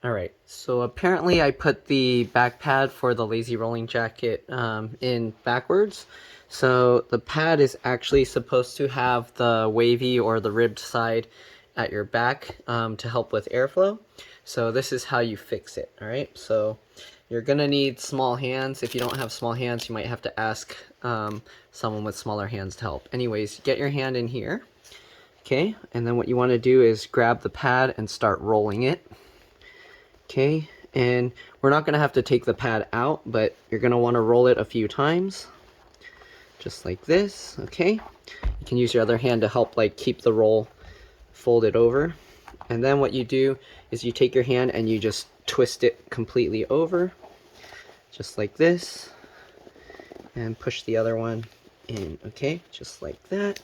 Alright, so apparently I put the back pad for the Lazyrolling jacket in backwards. So the pad is actually supposed to have the wavy or the ribbed side at your back to help with airflow. So this is how you fix it, alright? So you're gonna need small hands. If you don't have small hands, you might have to ask someone with smaller hands to help. Anyways, get your hand in here, okay? And then what you wanna do is grab the pad and start rolling it. Okay, and we're not going to have to take the pad out, but you're going to want to roll it a few times. Just like this, okay? You can use your other hand to help like keep the roll folded over. And then what you do is you take your hand and you just twist it completely over. Just like this. And push the other one in, okay? Just like that.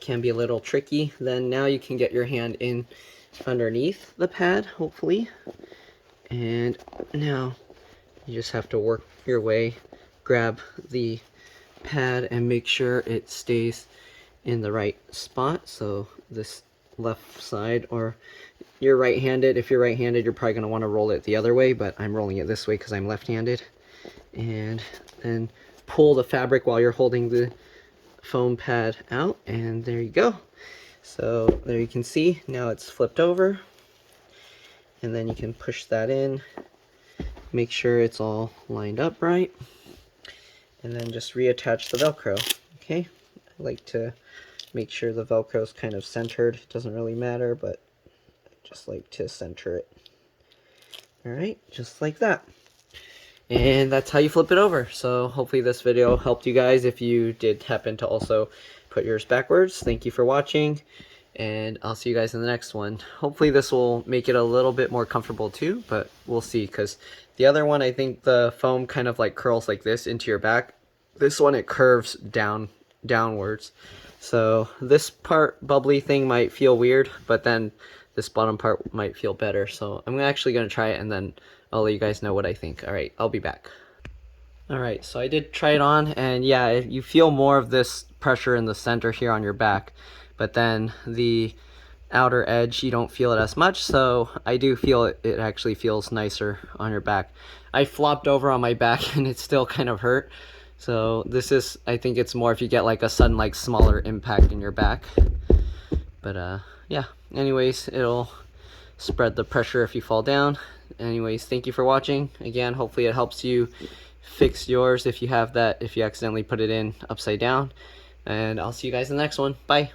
Can be a little tricky. Then now you can get your hand in underneath the pad, hopefully, and now you just have to work your way, grab the pad and make sure it stays in the right spot. So this left side, or you're right-handed, if you're right-handed you're probably going to want to roll it the other way, but I'm rolling it this way because I'm left-handed. And then pull the fabric while you're holding the foam pad out, and there you go. So there you can see, now it's flipped over, and then you can push that in, make sure it's all lined up right, and then just reattach the Velcro, okay? I like to make sure the Velcro is kind of centered. It doesn't really matter, but I just like to center it. Alright, just like that. And that's how you flip it over. So hopefully this video helped you guys. If you did happen to also put yours backwards, thank you for watching, and I'll see you guys in the next one. Hopefully this will make it a little bit more comfortable too, but we'll see, because the other one, I think the foam kind of like curls like this into your back. This one, it curves downwards. So this part, bubbly thing, might feel weird, but then this bottom part might feel better. So I'm actually going to try it, and then I'll let you guys know what I think. Alright, I'll be back. Alright, so I did try it on, and yeah, you feel more of this pressure in the center here on your back, but then the outer edge, you don't feel it as much, so I do feel it actually feels nicer on your back. I flopped over on my back and it still kind of hurt, so this is, I think it's more if you get like a sudden like smaller impact in your back. But yeah, anyways, it'll spread the pressure if you fall down. Anyways, thank you for watching. Again, hopefully it helps you fix yours if you have that, if you accidentally put it in upside down. And I'll see you guys in the next one. Bye.